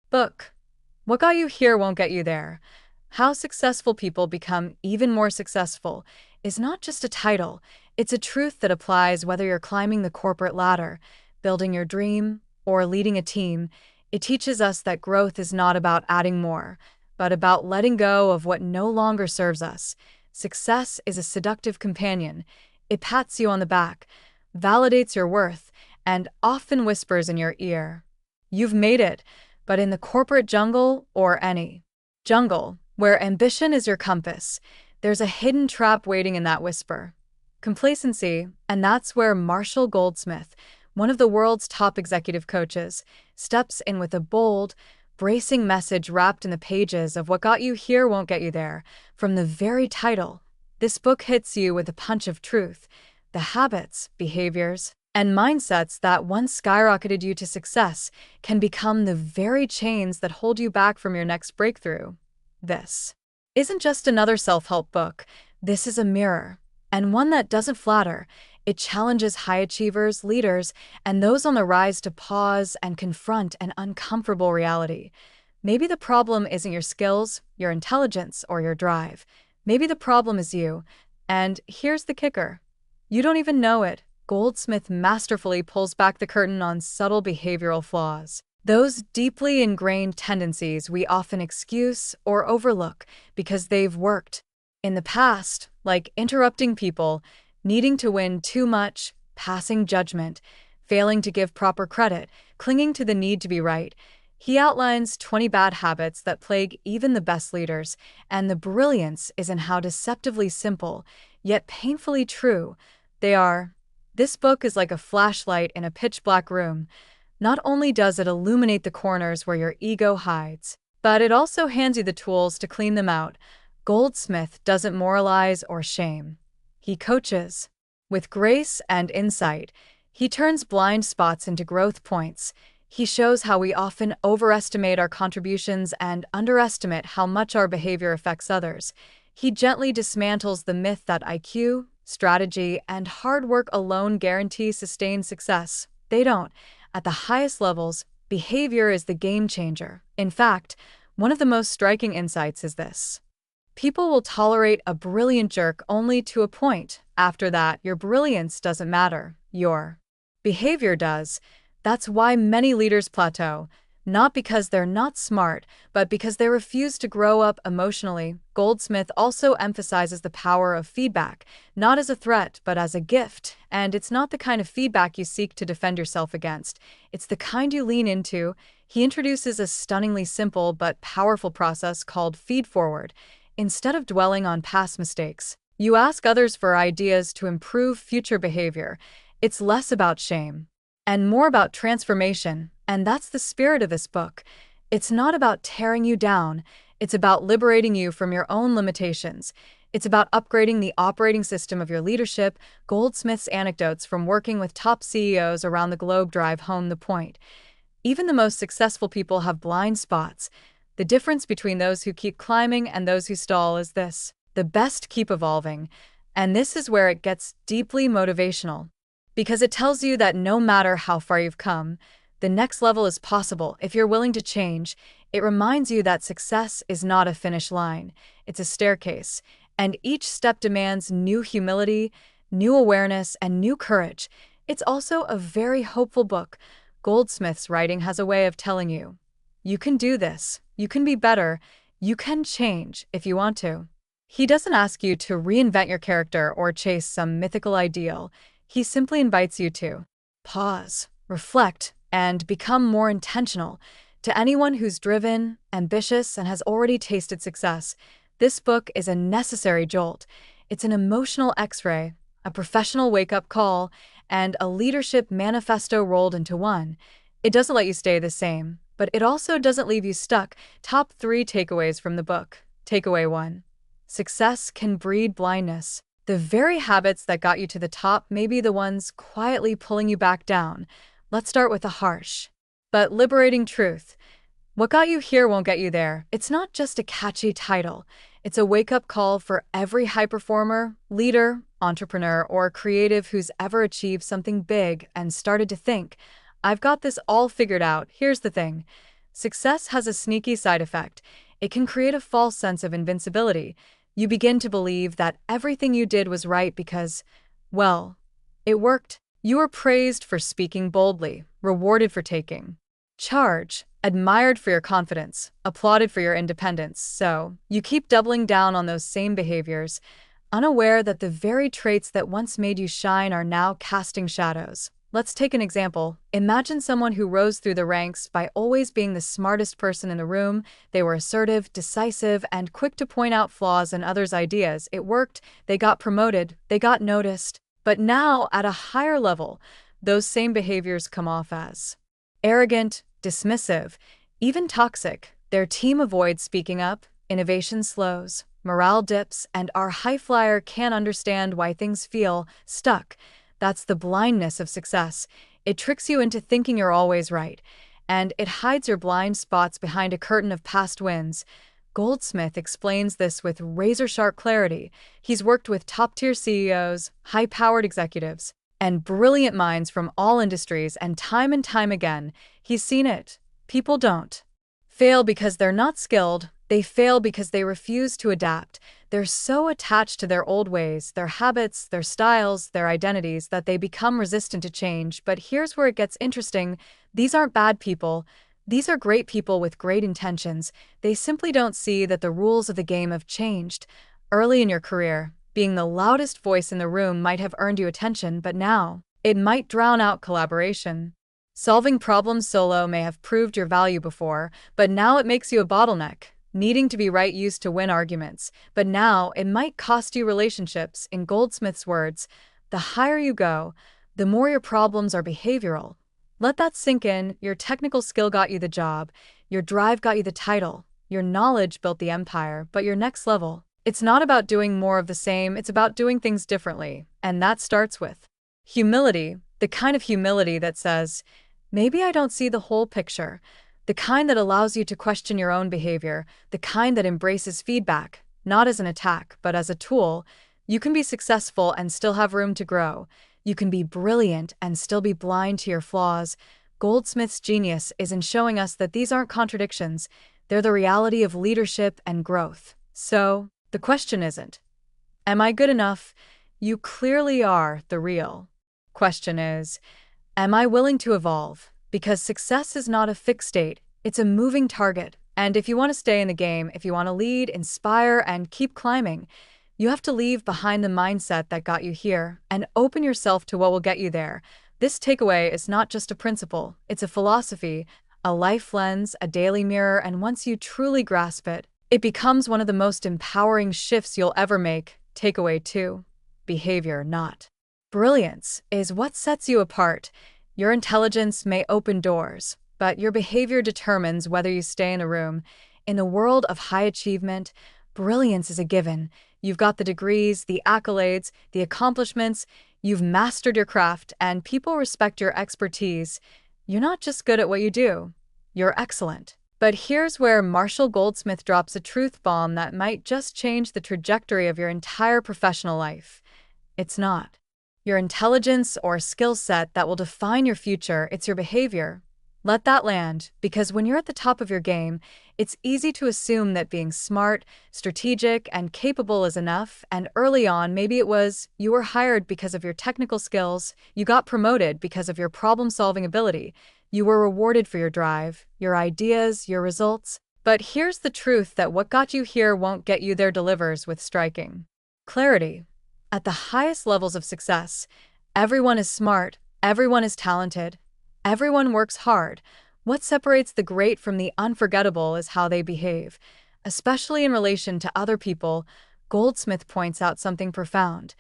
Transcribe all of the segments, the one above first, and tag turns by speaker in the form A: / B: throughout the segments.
A: Book. What got you here won't get you there. How successful people become even more successful is not just a title, it's a truth that applies whether you're climbing the corporate ladder, building your dream, or leading a team. It teaches us that growth is not about adding more, but about letting go of what no longer serves us. Success is a seductive companion. It pats you on the back, validates your worth, and often whispers in your ear, "You've made it." But in the corporate jungle, or any jungle, where ambition is your compass, there's a hidden trap waiting in that whisper: complacency. And that's where Marshall Goldsmith, one of the world's top executive coaches, steps in with a bold, bracing message wrapped in the pages of What Got You Here Won't Get You There. From the very title, this book hits you with a punch of truth. The habits, behaviors, and mindsets that once skyrocketed you to success can become the very chains that hold you back from your next breakthrough. This isn't just another self-help book. This is a mirror, and one that doesn't flatter. It challenges high achievers, leaders, and those on the rise to pause and confront an uncomfortable reality. Maybe the problem isn't your skills, your intelligence, or your drive. Maybe the problem is you. And here's the kicker: you don't even know it. Goldsmith masterfully pulls back the curtain on subtle behavioral flaws, those deeply ingrained tendencies we often excuse or overlook because they've worked in the past, like interrupting people, needing to win too much, passing judgment, failing to give proper credit, clinging to the need to be right. He outlines 20 bad habits that plague even the best leaders, and the brilliance is in how deceptively simple, yet painfully true, they are. This book is like a flashlight in a pitch-black room. Not only does it illuminate the corners where your ego hides, but it also hands you the tools to clean them out. Goldsmith doesn't moralize or shame. He coaches. With grace and insight, he turns blind spots into growth points. He shows how we often overestimate our contributions and underestimate how much our behavior affects others. He gently dismantles the myth that IQ, strategy, and hard work alone guarantee sustained success. They don't. At the highest levels, behavior is the game changer. In fact, one of the most striking insights is this: people will tolerate a brilliant jerk only to a point. After that, your brilliance doesn't matter. Your behavior does. That's why many leaders plateau, not because they're not smart, but because they refuse to grow up emotionally. Goldsmith also emphasizes the power of feedback, not as a threat, but as a gift. And it's not the kind of feedback you seek to defend yourself against. It's the kind you lean into. He introduces a stunningly simple but powerful process called feed forward. Instead of dwelling on past mistakes, you ask others for ideas to improve future behavior. It's less about shame and more about transformation. And that's the spirit of this book. It's not about tearing you down. It's about liberating you from your own limitations. It's about upgrading the operating system of your leadership. Goldsmith's anecdotes from working with top CEOs around the globe drive home the point. Even the most successful people have blind spots. The difference between those who keep climbing and those who stall is this: the best keep evolving. And this is where it gets deeply motivational, because it tells you that no matter how far you've come, the next level is possible if you're willing to change. It reminds you that success is not a finish line, it's a staircase, and each step demands new humility, new awareness, and new courage. It's also a very hopeful book. Goldsmith's writing has a way of telling you, you can do this, you can be better, you can change if you want to. He doesn't ask you to reinvent your character or chase some mythical ideal. He simply invites you to pause, reflect, and become more intentional. To anyone who's driven, ambitious, and has already tasted success, this book is a necessary jolt. It's an emotional X-ray, a professional wake-up call, and a leadership manifesto rolled into one. It doesn't let you stay the same, but it also doesn't leave you stuck. Top 3 takeaways from the book. Takeaway 1. Success can breed blindness. The very habits that got you to the top may be the ones quietly pulling you back down. Let's start with a harsh but liberating truth. What got you here won't get you there. It's not just a catchy title. It's a wake-up call for every high performer, leader, entrepreneur, or creative who's ever achieved something big and started to think, I've got this all figured out. Here's the thing. Success has a sneaky side effect. It can create a false sense of invincibility. You begin to believe that everything you did was right because, well, it worked. You are praised for speaking boldly, rewarded for taking charge, admired for your confidence, applauded for your independence. So, you keep doubling down on those same behaviors, unaware that the very traits that once made you shine are now casting shadows. Let's take an example. Imagine someone who rose through the ranks by always being the smartest person in the room. They were assertive, decisive, and quick to point out flaws in others' ideas. It worked, they got promoted, they got noticed. But now, at a higher level, those same behaviors come off as arrogant, dismissive, even toxic. Their team avoids speaking up, innovation slows, morale dips, and our high flyer can't understand why things feel stuck. That's the blindness of success. It tricks you into thinking you're always right, and it hides your blind spots behind a curtain of past wins. Goldsmith explains this with razor-sharp clarity. He's worked with top-tier CEOs, high-powered executives, and brilliant minds from all industries, and time again, he's seen it. People don't fail because they're not skilled. They fail because they refuse to adapt. They're so attached to their old ways, their habits, their styles, their identities that they become resistant to change. But here's where it gets interesting. These aren't bad people. These are great people with great intentions. They simply don't see that the rules of the game have changed. Early in your career, being the loudest voice in the room might have earned you attention, but now, it might drown out collaboration. Solving problems solo may have proved your value before, but now it makes you a bottleneck. Needing to be right used to win arguments, but now it might cost you relationships. In Goldsmith's words, the higher you go, the more your problems are behavioral. Let that sink in. Your technical skill got you the job, your drive got you the title, your knowledge built the empire, but your next level, it's not about doing more of the same, it's about doing things differently. And that starts with humility, the kind of humility that says, maybe I don't see the whole picture. The kind that allows you to question your own behavior, the kind that embraces feedback, not as an attack, but as a tool. You can be successful and still have room to grow. You can be brilliant and still be blind to your flaws. Goldsmith's genius is in showing us that these aren't contradictions. They're the reality of leadership and growth. So, the question isn't, am I good enough? You clearly are. The real question is, am I willing to evolve? Because success is not a fixed state, it's a moving target. And if you want to stay in the game, if you want to lead, inspire, and keep climbing, you have to leave behind the mindset that got you here and open yourself to what will get you there. This takeaway is not just a principle, it's a philosophy, a life lens, a daily mirror, and once you truly grasp it, it becomes one of the most empowering shifts you'll ever make. Takeaway 2. Behavior, not brilliance, is what sets you apart. Your intelligence may open doors, but your behavior determines whether you stay in a room. In the world of high achievement, brilliance is a given. You've got the degrees, the accolades, the accomplishments, you've mastered your craft, and people respect your expertise. You're not just good at what you do, you're excellent. But here's where Marshall Goldsmith drops a truth bomb that might just change the trajectory of your entire professional life. It's not your intelligence or skill set that will define your future, it's your behavior. Let that land, because when you're at the top of your game, it's easy to assume that being smart, strategic, and capable is enough, and early on maybe it was you were hired because of your technical skills, you got promoted because of your problem-solving ability, you were rewarded for your drive, your ideas, your results. But here's the truth that what got you here won't get you there delivers with striking clarity. At the highest levels of success, everyone is smart, everyone is talented, everyone works hard. What separates the great from the unforgettable is how they behave. Especially in relation to other people, Goldsmith points out something profound.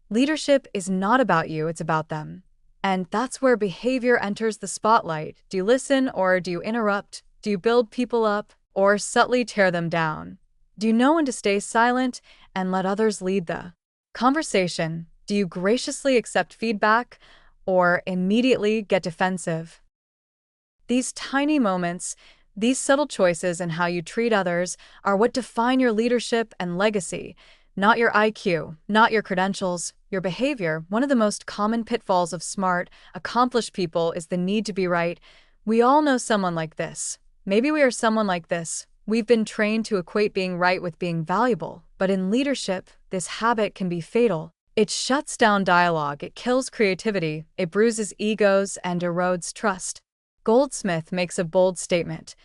A: Leadership is not about you, it's about them. And that's where behavior enters the spotlight. Do you listen or do you interrupt? Do you build people up or subtly tear them down? Do you know when to stay silent and let others lead the conversation? Do you graciously accept feedback or immediately get defensive? These tiny moments, these subtle choices in how you treat others are what define your leadership and legacy. Not your IQ, not your credentials, your behavior. One of the most common pitfalls of smart, accomplished people is the need to be right. We all know someone like this. Maybe we are someone like this. We've been trained to equate being right with being valuable, but in leadership, this habit can be fatal. It shuts down dialogue, it kills creativity, it bruises egos, and erodes trust. Goldsmith makes a bold statement.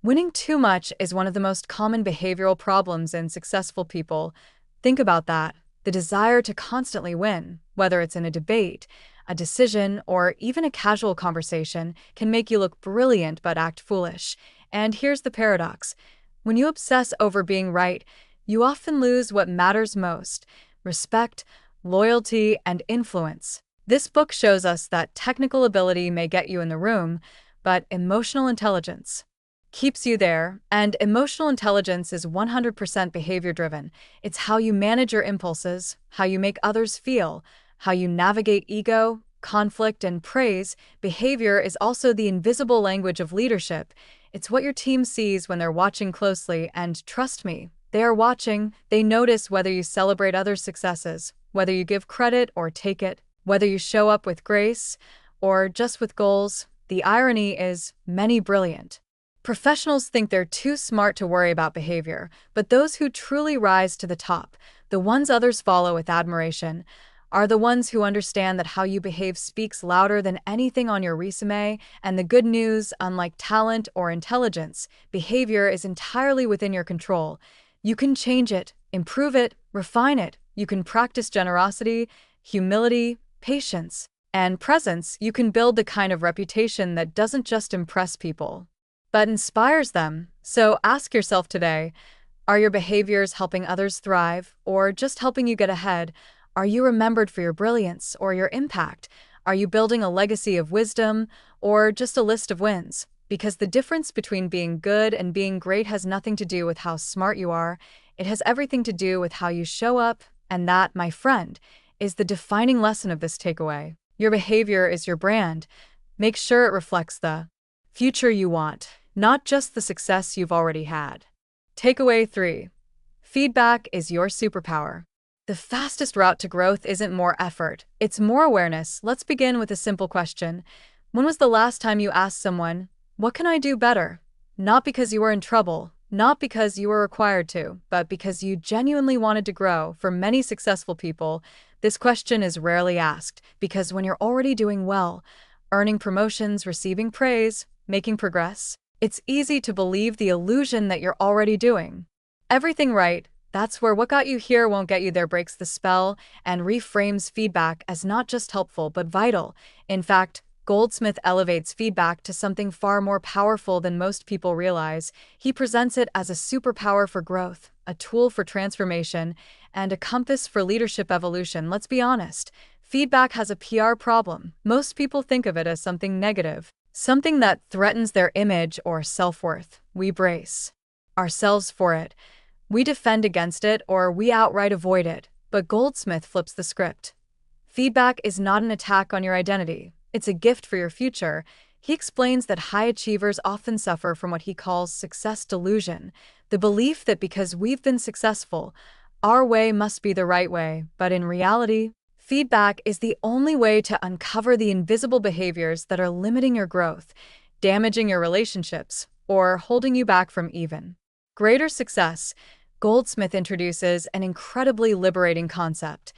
A: Winning too much is one of the most common behavioral problems in successful people. Think about that. The desire to constantly win, whether it's in a debate, a decision, or even a casual conversation, can make you look brilliant but act foolish. And here's the paradox. When you obsess over being right, you often lose what matters most: respect, loyalty, and influence. This book shows us that technical ability may get you in the room, but emotional intelligence keeps you there, and emotional intelligence is 100% behavior-driven. It's how you manage your impulses, how you make others feel, how you navigate ego, conflict, and praise. Behavior is also the invisible language of leadership. It's what your team sees when they're watching closely, and trust me, they are watching. They notice whether you celebrate others' successes, whether you give credit or take it, whether you show up with grace or just with goals. The irony is, many brilliant professionals think they're too smart to worry about behavior, but those who truly rise to the top, the ones others follow with admiration, are the ones who understand that how you behave speaks louder than anything on your resume. And the good news, unlike talent or intelligence, behavior is entirely within your control. You can change it, improve it, refine it. You can practice generosity, humility, patience, and presence. You can build the kind of reputation that doesn't just impress people, but inspires them. So ask yourself today, are your behaviors helping others thrive or just helping you get ahead? Are you remembered for your brilliance or your impact? Are you building a legacy of wisdom or just a list of wins? Because the difference between being good and being great has nothing to do with how smart you are. It has everything to do with how you show up, and that, my friend, is the defining lesson of this takeaway. Your behavior is your brand. Make sure it reflects the future you want, not just the success you've already had. Takeaway 3. Feedback is your superpower. The fastest route to growth isn't more effort, it's more awareness. Let's begin with a simple question. When was the last time you asked someone, "What can I do better?" Not because you were in trouble, not because you were required to, but because you genuinely wanted to grow. For many successful people, this question is rarely asked, because when you're already doing well, earning promotions, receiving praise, making progress, it's easy to believe the illusion that you're already doing everything right. That's where "what got you here won't get you there" breaks the spell and reframes feedback as not just helpful but vital. In fact, Goldsmith elevates feedback to something far more powerful than most people realize. He presents it as a superpower for growth, a tool for transformation, and a compass for leadership evolution. Let's be honest, feedback has a PR problem. Most people think of it as something negative, something that threatens their image or self-worth. We brace ourselves for it. We defend against it, or we outright avoid it. But Goldsmith flips the script. Feedback is not an attack on your identity. It's a gift for your future. He explains that high achievers often suffer from what he calls success delusion, the belief that because we've been successful, our way must be the right way. But in reality, feedback is the only way to uncover the invisible behaviors that are limiting your growth, damaging your relationships, or holding you back from even greater success. Goldsmith introduces an incredibly liberating concept: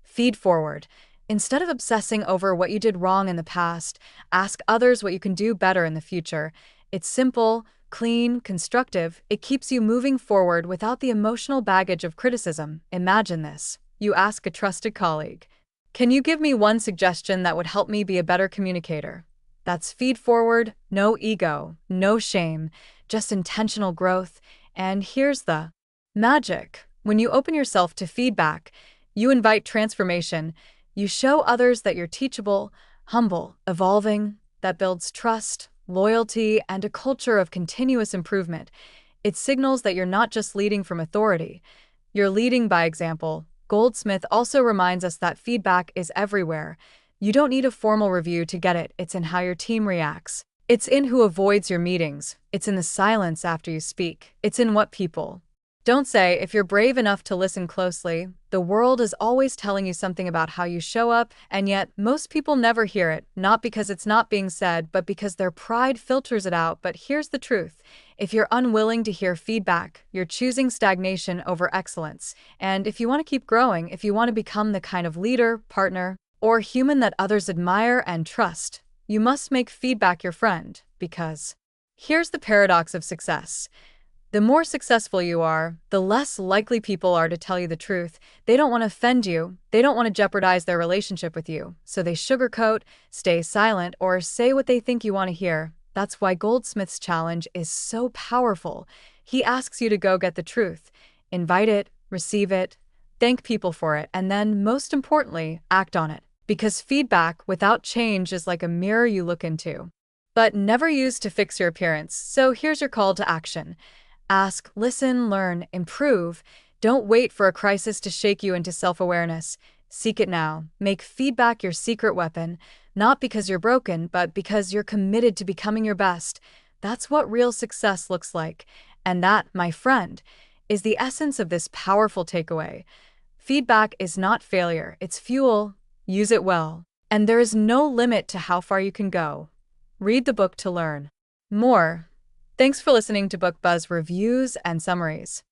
A: feed forward. Instead of obsessing over what you did wrong in the past, ask others what you can do better in the future. It's simple, clean, constructive. It keeps you moving forward without the emotional baggage of criticism. Imagine this. You ask a trusted colleague, "Can you give me one suggestion that would help me be a better communicator?" That's feed forward, no ego, no shame, just intentional growth. And here's the magic. When you open yourself to feedback, you invite transformation. You show others that you're teachable, humble, evolving. That builds trust, loyalty, and a culture of continuous improvement. It signals that you're not just leading from authority, you're leading by example. Goldsmith also reminds us that feedback is everywhere. You don't need a formal review to get it. It's in how your team reacts. It's in who avoids your meetings. It's in the silence after you speak. It's in what people Don't say, if you're brave enough to listen closely. The world is always telling you something about how you show up, and yet most people never hear it, not because it's not being said, but because their pride filters it out. But here's the truth. If you're unwilling to hear feedback, you're choosing stagnation over excellence. And if you want to keep growing, if you want to become the kind of leader, partner, or human that others admire and trust, you must make feedback your friend, because here's the paradox of success. The more successful you are, the less likely people are to tell you the truth. They don't want to offend you. They don't want to jeopardize their relationship with you. So they sugarcoat, stay silent, or say what they think you want to hear. That's why Goldsmith's challenge is so powerful. He asks you to go get the truth, invite it, receive it, thank people for it, and then, most importantly, act on it. Because feedback without change is like a mirror you look into, but never used to fix your appearance. So here's your call to action. Ask, listen, learn, improve. Don't wait for a crisis to shake you into self-awareness. Seek it now. Make feedback your secret weapon, not because you're broken, but because you're committed to becoming your best. That's what real success looks like. And that, my friend, is the essence of this powerful takeaway. Feedback is not failure, it's fuel. Use it well. And there is no limit to how far you can go. Read the book to learn more. Thanks for listening to Book Buzz reviews and summaries.